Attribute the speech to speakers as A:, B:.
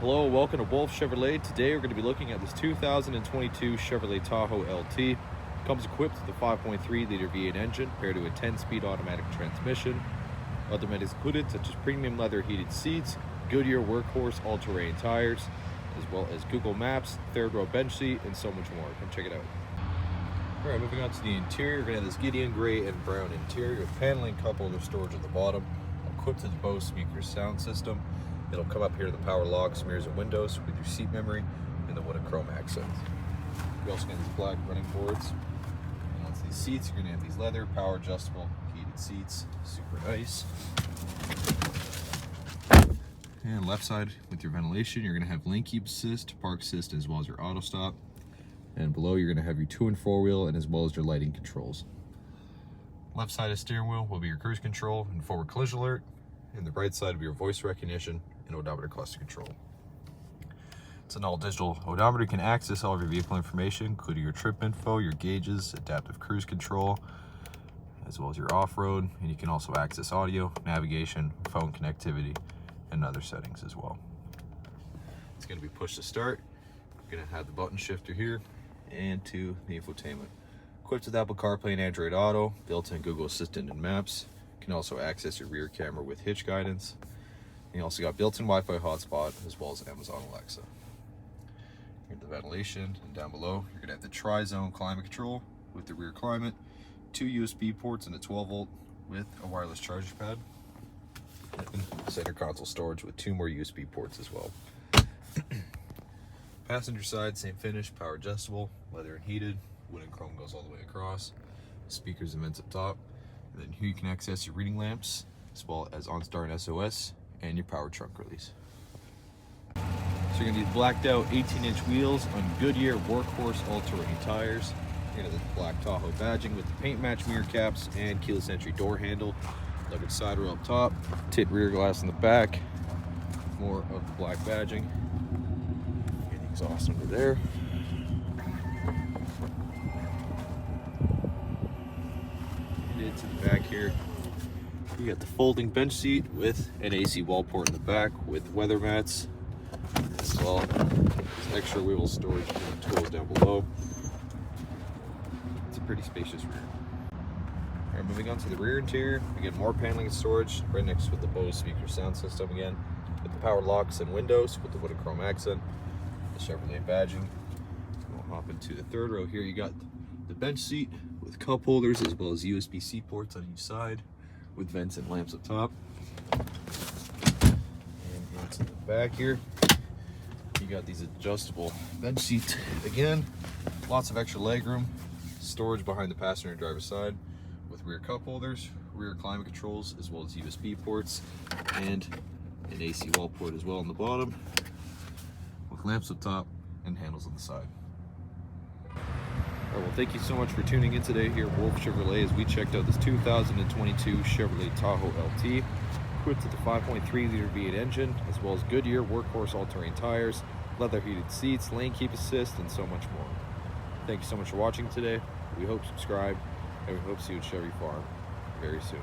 A: Hello, welcome to Wolfe Chevrolet. Today we're going to be looking at this 2022 Chevrolet Tahoe LT. Comes equipped with a 5.3 liter V8 engine paired to a 10-speed automatic transmission. Other amenities included such as premium leather heated seats, Goodyear workhorse all-terrain tires, as well as Google Maps, third row bench seat, and so much more. Come check it out. Alright, moving on to the interior, we're going to have this Gideon gray and brown interior with paneling, cup holder storage at the bottom, equipped with the Bose speaker sound system. It'll come up here to the power locks, mirrors, and windows with your seat memory and the wood and chrome accents. We also got these black running boards. And onto these seats, you're going to have these leather, power adjustable, heated seats, super nice. And left side with your ventilation, you're going to have lane keep assist, park assist, as well as your auto stop. And below, you're going to have your 2- and 4-wheel, and as well as your lighting controls. Left side of steering wheel will be your cruise control and forward collision alert. And the right side will be your voice recognition and odometer cluster control. It's an all-digital odometer. You can access all of your vehicle information, including your trip info, your gauges, adaptive cruise control, as well as your off-road. And you can also access audio, navigation, phone connectivity, and other settings as well. It's going to be push to start. You're going to have the button shifter here and to the infotainment. Equipped with Apple CarPlay and Android Auto, built-in Google Assistant and Maps. You can also access your rear camera with hitch guidance. And you also got built-in Wi-Fi hotspot as well as Amazon Alexa. Here's the ventilation, and down below you're gonna have the tri-zone climate control with the rear climate, 2 USB ports and a 12-volt with a wireless charger pad, and center console storage with 2 more USB ports as well. Passenger side, same finish, power adjustable, leather and heated, wood and chrome goes all the way across, speakers and vents up top. And then here you can access your reading lamps, as well as OnStar and SOS, and your power trunk release. So you're gonna need blacked out 18-inch wheels on Goodyear workhorse all-terrain tires. You're gonna have the black Tahoe badging with the paint match mirror caps and keyless entry door handle. Levered side rail up top, tint rear glass in the back. More of the black badging. And the exhaust under there. To the back here, you got the folding bench seat with an AC wall port in the back with weather mats, as well as extra wheel storage and tools down below. It's a pretty spacious rear. All right, moving on to the rear interior, we get more paneling and storage right next with the Bose speaker sound system again, with the power locks and windows with the wood and chrome accent, the Chevrolet badging. We'll hop into the third row here. You got the bench seat with cup holders as well as USB-C ports on each side with vents and lamps up top. And into the back here, you got these adjustable bench seats again. Lots of extra legroom, storage behind the passenger and driver's side with rear cup holders, rear climate controls, as well as USB ports and an AC wall port as well on the bottom with lamps up top and handles on the side. All right, well, thank you so much for tuning in today here at Wolfe Chevrolet as we checked out this 2022 Chevrolet Tahoe LT, equipped with the 5.3 liter V8 engine, as well as Goodyear workhorse all-terrain tires, leather heated seats, lane keep assist, and so much more. Thank you so much for watching today. We hope you subscribe, and we hope to see you at Chevy Farm very soon.